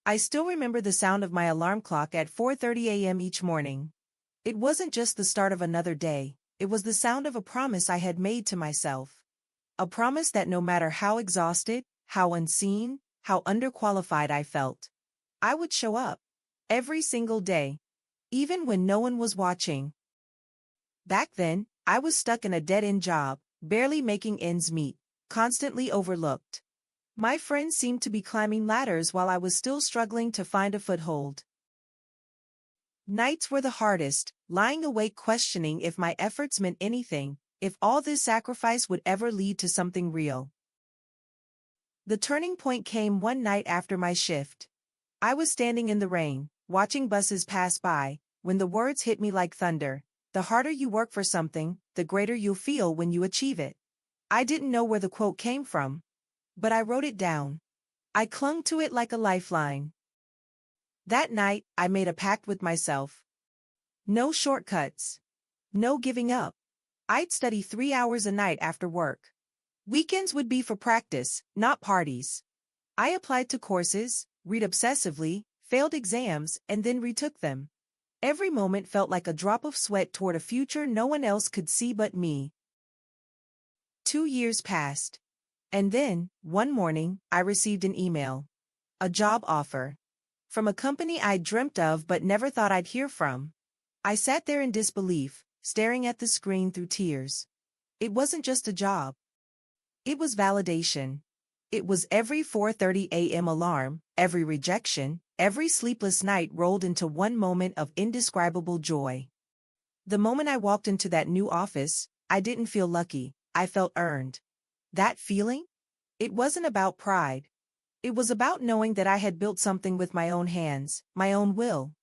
I still remember the sound of my alarm clock at 4:30 a.m. each morning. It wasn't just the start of another day, it was the sound of a promise I had made to myself. A promise that no matter how exhausted, how unseen, how underqualified I felt, I would show up. Every single day. Even when no one was watching. Back then, I was stuck in a dead-end job, barely making ends meet, constantly overlooked. My friends seemed to be climbing ladders while I was still struggling to find a foothold. Nights were the hardest, lying awake questioning if my efforts meant anything, if all this sacrifice would ever lead to something real. The turning point came one night after my shift. I was standing in the rain, watching buses pass by, when the words hit me like thunder. The harder you work for something, the greater you'll feel when you achieve it. I didn't know where the quote came from, but I wrote it down. I clung to it like a lifeline. That night, I made a pact with myself. No shortcuts. No giving up. I'd study 3 hours a night after work. Weekends would be for practice, not parties. I applied to courses, read obsessively, failed exams, and then retook them. Every moment felt like a drop of sweat toward a future no one else could see but me. 2 years passed. And then, one morning, I received an email. A job offer. From a company I'd dreamt of but never thought I'd hear from. I sat there in disbelief, staring at the screen through tears. It wasn't just a job. It was validation. It was every 4:30 a.m. alarm, every rejection, every sleepless night rolled into one moment of indescribable joy. The moment I walked into that new office, I didn't feel lucky, I felt earned. That feeling? It wasn't about pride. It was about knowing that I had built something with my own hands, my own will.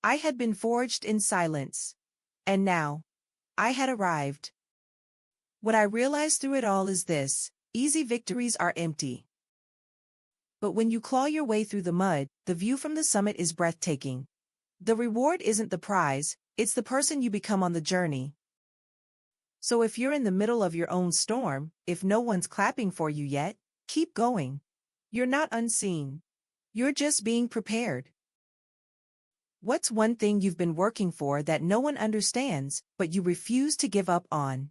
I had been forged in silence. And now, I had arrived. What I realized through it all is this: easy victories are empty. But when you claw your way through the mud, the view from the summit is breathtaking. The reward isn't the prize, it's the person you become on the journey. So if you're in the middle of your own storm, if no one's clapping for you yet, keep going. You're not unseen. You're just being prepared. What's one thing you've been working for that no one understands, but you refuse to give up on?